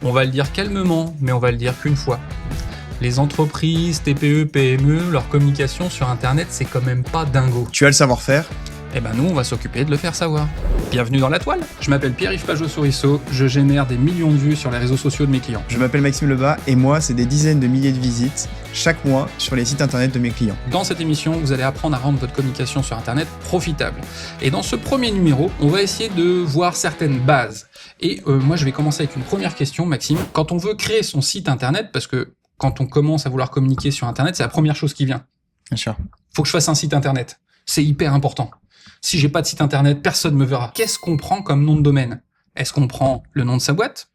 On va le dire calmement, mais on va le dire qu'une fois. Les entreprises, TPE, PME, leur communication sur Internet, c'est quand même pas dingo. Tu as le savoir-faire. Eh ben nous, on va s'occuper de le faire savoir. Bienvenue dans la toile. Je m'appelle Pierre-Yves Pajot-Souriceau, je génère des millions de vues sur les réseaux sociaux de mes clients. Je m'appelle Maxime Lebas et moi, c'est des dizaines de milliers de visites chaque mois sur les sites internet de mes clients. Dans cette émission, vous allez apprendre à rendre votre communication sur Internet profitable. Et dans ce premier numéro, on va essayer de voir certaines bases. Et moi, je vais commencer avec une première question, Maxime. Quand on veut créer son site Internet, parce que quand on commence à vouloir communiquer sur Internet, c'est la première chose qui vient. Bien sûr. Faut que je fasse un site Internet. C'est hyper important. Si j'ai pas de site Internet, personne me verra. Qu'est-ce qu'on prend comme nom de domaine ? Est-ce qu'on prend le nom de sa boîte ?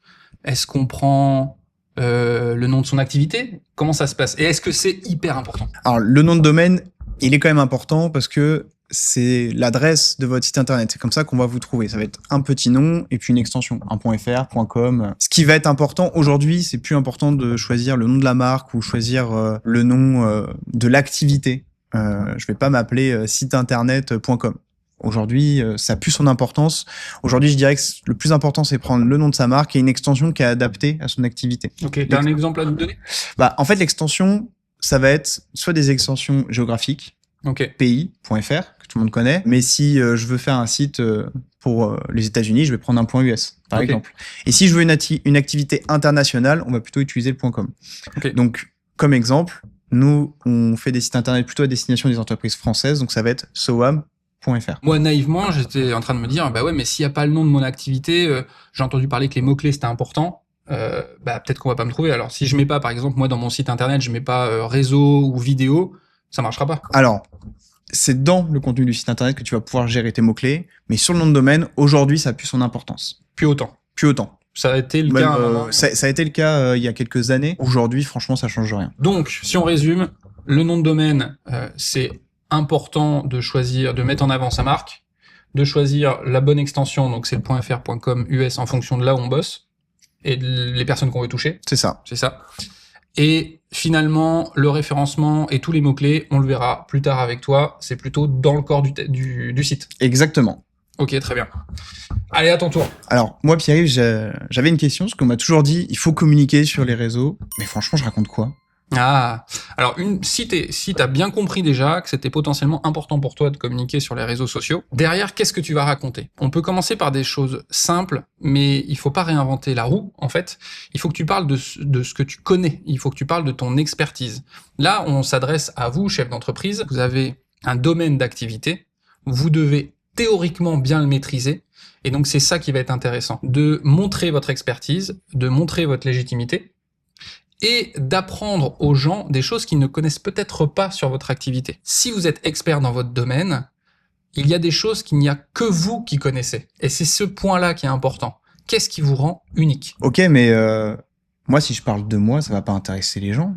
Est-ce qu'on prend le nom de son activité ? Comment ça se passe ? Et est-ce que c'est hyper important ? Alors, le nom de domaine, il est quand même important parce que c'est l'adresse de votre site internet. C'est comme ça qu'on va vous trouver. Ça va être un petit nom et puis une extension, un .fr, .com. Ce qui va être important aujourd'hui, c'est plus important de choisir le nom de la marque ou choisir le nom de l'activité. Je vais pas m'appeler siteinternet.com. Aujourd'hui, ça a plus son importance. Aujourd'hui, je dirais que le plus important, c'est prendre le nom de sa marque et une extension qui est adaptée à son activité. Ok, t'as un exemple à nous donner ? En fait, l'extension, ça va être soit des extensions géographiques, pays.fr, que tout le monde connaît. Mais si je veux faire un site pour les États-Unis, je vais prendre un .us, par exemple. Et si je veux une activité internationale, on va plutôt utiliser le .com. Donc, comme exemple, nous, on fait des sites internet plutôt à destination des entreprises françaises. Donc, ça va être soam.fr. Moi, naïvement, j'étais en train de me dire, bah ouais, mais s'il n'y a pas le nom de mon activité, j'ai entendu parler que les mots-clés, c'était important. Peut-être qu'on va pas me trouver. Alors, si je mets pas, par exemple, moi, dans mon site internet, je mets pas réseau ou vidéo, ça marchera pas. Alors, c'est dans le contenu du site internet que tu vas pouvoir gérer tes mots-clés, mais sur le nom de domaine, aujourd'hui, ça a plus son importance. Plus autant. Ça a été le cas. Ça a été le cas il y a quelques années. Aujourd'hui, franchement, ça change rien. Donc, si on résume, le nom de domaine, c'est important de choisir, de mettre en avant sa marque, de choisir la bonne extension, donc c'est le .fr, .com, US, en fonction de là où on bosse, et les personnes qu'on veut toucher. C'est ça. Et finalement, le référencement et tous les mots-clés, on le verra plus tard avec toi, c'est plutôt dans le corps du site. Exactement. Ok, très bien. Allez, à ton tour. Alors, moi, Pierre-Yves, j'avais une question, parce qu'on m'a toujours dit, il faut communiquer sur les réseaux. Mais franchement, je raconte quoi ? Alors si t'as bien compris déjà que c'était potentiellement important pour toi de communiquer sur les réseaux sociaux, derrière, qu'est-ce que tu vas raconter ? On peut commencer par des choses simples, mais il faut pas réinventer la roue, en fait. Il faut que tu parles de ce que tu connais. Il faut que tu parles de ton expertise. Là, on s'adresse à vous, chef d'entreprise. Vous avez un domaine d'activité. Vous devez théoriquement bien le maîtriser. Et donc, c'est ça qui va être intéressant. De montrer votre expertise, de montrer votre légitimité, et d'apprendre aux gens des choses qu'ils ne connaissent peut-être pas sur votre activité. Si vous êtes expert dans votre domaine, il y a des choses qu'il n'y a que vous qui connaissez. Et c'est ce point-là qui est important. Qu'est-ce qui vous rend unique ? Ok, mais moi, si je parle de moi, ça va pas intéresser les gens.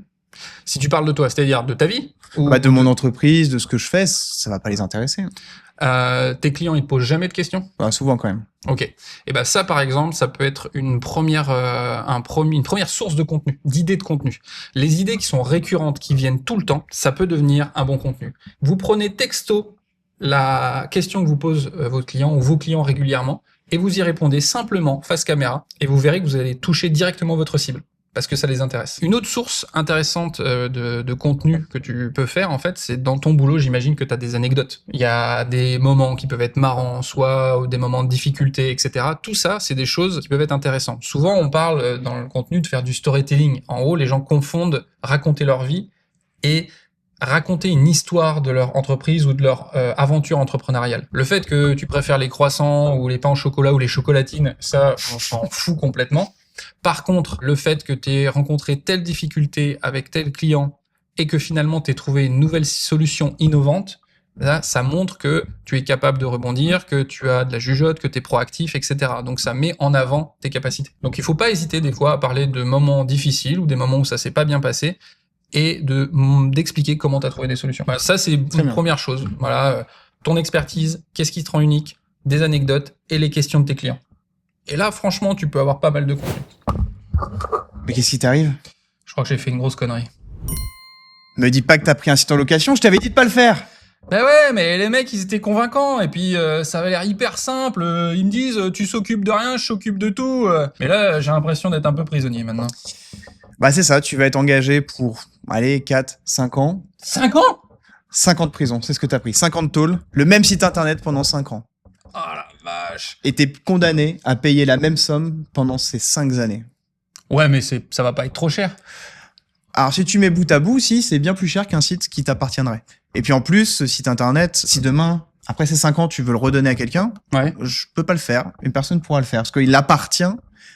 Si tu parles de toi, c'est-à-dire de ta vie ou de mon entreprise, de ce que je fais, ça va pas les intéresser. Tes clients, ils te posent jamais de questions ? Souvent quand même. Ok. Et ça, par exemple, ça peut être une première source de contenu, d'idées de contenu. Les idées qui sont récurrentes, qui viennent tout le temps, ça peut devenir un bon contenu. Vous prenez texto la question que vous pose votre client ou vos clients régulièrement et vous y répondez simplement face caméra et vous verrez que vous allez toucher directement votre cible. Parce que ça les intéresse. Une autre source intéressante de contenu que tu peux faire, en fait, c'est dans ton boulot, j'imagine que tu as des anecdotes. Il y a des moments qui peuvent être marrants, soit des moments de difficulté, etc. Tout ça, c'est des choses qui peuvent être intéressantes. Souvent, on parle dans le contenu de faire du storytelling. En gros, les gens confondent raconter leur vie et raconter une histoire de leur entreprise ou de leur aventure entrepreneuriale. Le fait que tu préfères les croissants ou les pains au chocolat ou les chocolatines, ça, on s'en fout complètement. Par contre, le fait que tu aies rencontré telle difficulté avec tel client et que finalement tu aies trouvé une nouvelle solution innovante, là, ça montre que tu es capable de rebondir, que tu as de la jugeote, que tu es proactif, etc. Donc ça met en avant tes capacités. Donc il faut pas hésiter des fois à parler de moments difficiles ou des moments où ça s'est pas bien passé et d'expliquer comment tu as trouvé des solutions. Voilà, ça, c'est une première chose. Voilà, ton expertise, qu'est-ce qui te rend unique, des anecdotes et les questions de tes clients. Et là, franchement, tu peux avoir pas mal de contenu. Mais qu'est-ce qui t'arrive ? Je crois que j'ai fait une grosse connerie. Me dis pas que t'as pris un site en location, je t'avais dit de pas le faire. Bah ouais, mais les mecs, ils étaient convaincants, et puis ça avait l'air hyper simple. Ils me disent, tu s'occupes de rien, je s'occupe de tout. Mais là, j'ai l'impression d'être un peu prisonnier maintenant. Bah c'est ça, tu vas être engagé pour, allez, 4, 5 ans. 5 ans? 5 ans de prison, c'est ce que t'as pris. 50 tôles, le même site internet pendant 5 ans. Oh la vache. Et t'es condamné à payer la même somme pendant ces 5 années. Ouais, mais ça va pas être trop cher. Alors si tu mets bout à bout, si, c'est bien plus cher qu'un site qui t'appartiendrait. Et puis en plus, ce site internet, si demain, après ces 5 ans, tu veux le redonner à quelqu'un, Ouais. je peux pas le faire, une personne pourra le faire, parce qu'il appartient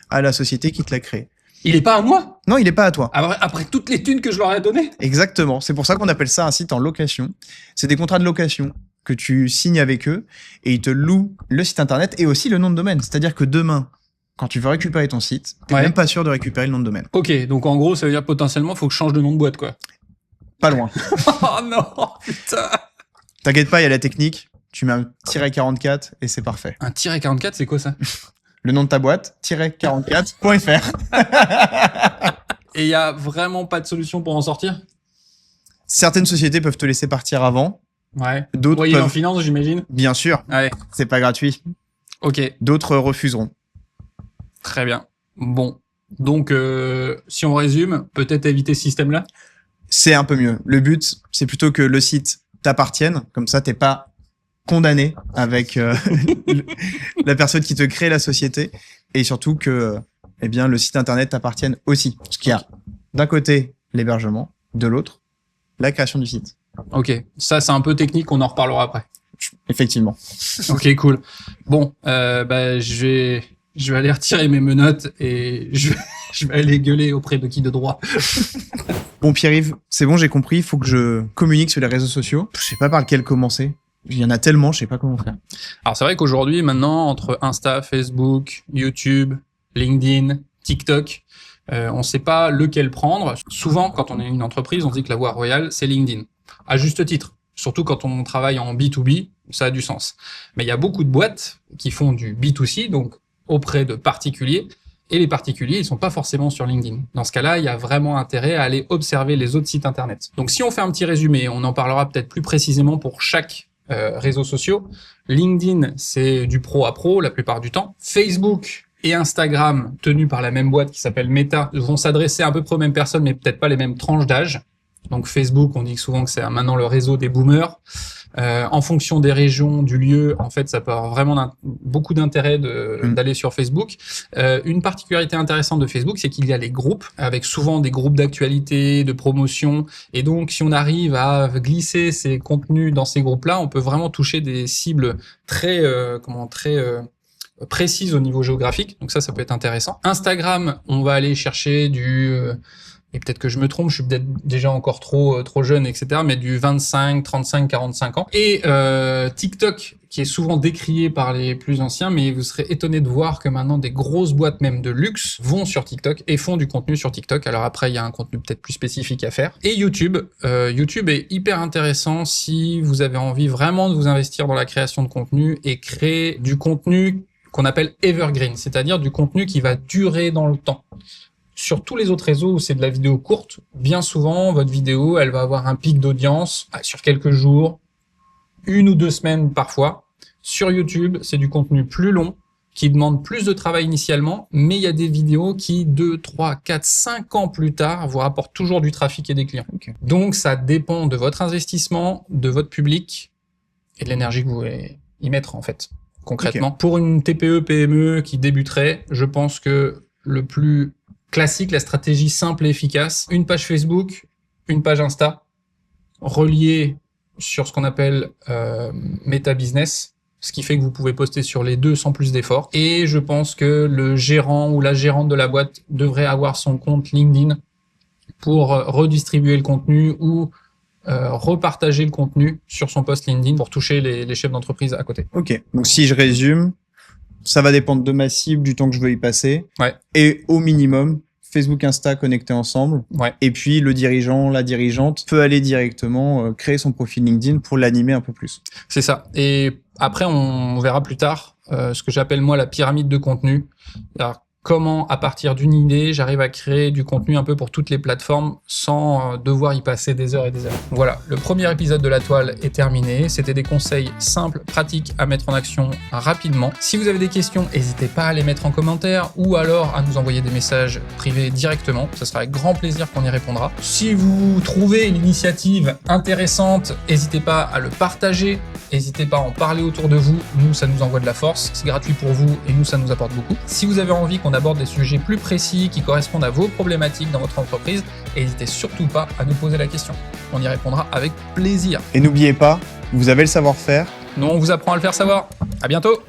à la société qui te l'a créé. Il est pas à moi? Non, il est pas à toi. Après toutes les thunes que je leur ai données? Exactement. C'est pour ça qu'on appelle ça un site en location. C'est des contrats de location que tu signes avec eux et ils te louent le site internet et aussi le nom de domaine. C'est-à-dire que demain, quand tu veux récupérer ton site, t'es Ouais. même pas sûr de récupérer le nom de domaine. Ok, donc en gros, ça veut dire potentiellement, faut que je change de nom de boîte, quoi. Pas loin. Oh non, putain. T'inquiète pas, il y a la technique. Tu mets un -44 et c'est parfait. Un tiret 44, c'est quoi ça? Le nom de ta boîte, -44.fr. Et il y a vraiment pas de solution pour en sortir? Certaines sociétés peuvent te laisser partir avant. Ouais. D'autres Moyen en peuvent, finance, j'imagine? bien sûr, Ouais. c'est pas gratuit. Ok, D'autres refuseront. très bien. Bon. Donc, si on résume, peut-être éviter ce système-là? C'est un peu mieux. Le but, c'est plutôt que le site t'appartienne. Comme ça, t'es pas condamné avec la personne qui te crée la société. Et surtout que, eh bien, le site internet t'appartienne aussi. Parce qu'il y a d'un côté l'hébergement, de l'autre la création du site. Ok. Ça, c'est un peu technique, on en reparlera après. Effectivement. Ok, cool. Bon, bah, je vais aller retirer mes menottes et je vais aller gueuler auprès de qui de droit. Bon, Pierre-Yves, c'est bon, j'ai compris. Il faut que je communique sur les réseaux sociaux. Je sais pas par lequel commencer. Il y en a tellement, je sais pas comment faire. Alors c'est vrai qu'aujourd'hui, maintenant, entre Insta, Facebook, YouTube, LinkedIn, TikTok, on ne sait pas lequel prendre. Souvent, quand on est une entreprise, on dit que la voie royale, c'est LinkedIn. À juste titre. Surtout quand on travaille en B2B, ça a du sens. Mais il y a beaucoup de boîtes qui font du B2C, donc auprès de particuliers. Et les particuliers, ils sont pas forcément sur LinkedIn. Dans ce cas-là, il y a vraiment intérêt à aller observer les autres sites internet. Donc si on fait un petit résumé, on en parlera peut-être plus précisément pour chaque réseaux sociaux. LinkedIn, c'est du pro à pro la plupart du temps. Facebook et Instagram, tenus par la même boîte qui s'appelle Meta, vont s'adresser à peu près aux mêmes personnes, mais peut-être pas les mêmes tranches d'âge. Donc Facebook, on dit souvent que c'est maintenant le réseau des boomers. En fonction des régions, du lieu, en fait, ça peut avoir vraiment beaucoup d'intérêt d'aller sur Facebook. Une particularité intéressante de Facebook, c'est qu'il y a les groupes, avec souvent des groupes d'actualité, de promotion. Et donc, si on arrive à glisser ces contenus dans ces groupes-là, on peut vraiment toucher des cibles très précises au niveau géographique. Donc ça peut être intéressant. Instagram, on va aller chercher et peut-être que je me trompe, je suis peut-être déjà encore trop jeune, etc., mais du 25, 35, 45 ans. Et TikTok, qui est souvent décrié par les plus anciens, mais vous serez étonné de voir que maintenant des grosses boîtes, même de luxe, vont sur TikTok et font du contenu sur TikTok. Alors après, il y a un contenu peut-être plus spécifique à faire. Et YouTube. YouTube est hyper intéressant si vous avez envie vraiment de vous investir dans la création de contenu et créer du contenu qu'on appelle evergreen, c'est-à-dire du contenu qui va durer dans le temps. Sur tous les autres réseaux où c'est de la vidéo courte, bien souvent, votre vidéo, elle va avoir un pic d'audience sur quelques jours, 1 ou 2 semaines parfois. Sur YouTube, c'est du contenu plus long, qui demande plus de travail initialement, mais il y a des vidéos qui, 2, 3, 4, 5 ans plus tard, vous rapportent toujours du trafic et des clients. Okay. Donc, ça dépend de votre investissement, de votre public et de l'énergie que vous voulez y mettre, en fait, concrètement. Okay. Pour une TPE, PME qui débuterait, je pense que le plus classique, la stratégie simple et efficace, une page Facebook, une page Insta, reliée sur ce qu'on appelle Meta Business, ce qui fait que vous pouvez poster sur les deux sans plus d'efforts. Et je pense que le gérant ou la gérante de la boîte devrait avoir son compte LinkedIn pour redistribuer le contenu ou repartager le contenu sur son post LinkedIn pour toucher les chefs d'entreprise à côté. Ok, donc si je résume, ça va dépendre de ma cible, du temps que je veux y passer. Ouais. Et au minimum, Facebook, Insta connectés ensemble. Ouais. Et puis, le dirigeant, la dirigeante peut aller directement créer son profil LinkedIn pour l'animer un peu plus. C'est ça. Et après, on verra plus tard ce que j'appelle moi la pyramide de contenu. Alors, comment, à partir d'une idée, j'arrive à créer du contenu un peu pour toutes les plateformes sans devoir y passer des heures et des heures. Voilà, le premier épisode de La Toile est terminé. C'était des conseils simples, pratiques à mettre en action rapidement. Si vous avez des questions, n'hésitez pas à les mettre en commentaire ou alors à nous envoyer des messages privés directement. Ce sera avec grand plaisir qu'on y répondra. Si vous trouvez l'initiative intéressante, n'hésitez pas à le partager. N'hésitez pas à en parler autour de vous, nous ça nous envoie de la force, c'est gratuit pour vous et nous ça nous apporte beaucoup. Si vous avez envie qu'on aborde des sujets plus précis qui correspondent à vos problématiques dans votre entreprise, n'hésitez surtout pas à nous poser la question. On y répondra avec plaisir. Et n'oubliez pas, vous avez le savoir-faire. Nous on vous apprend à le faire savoir. À bientôt.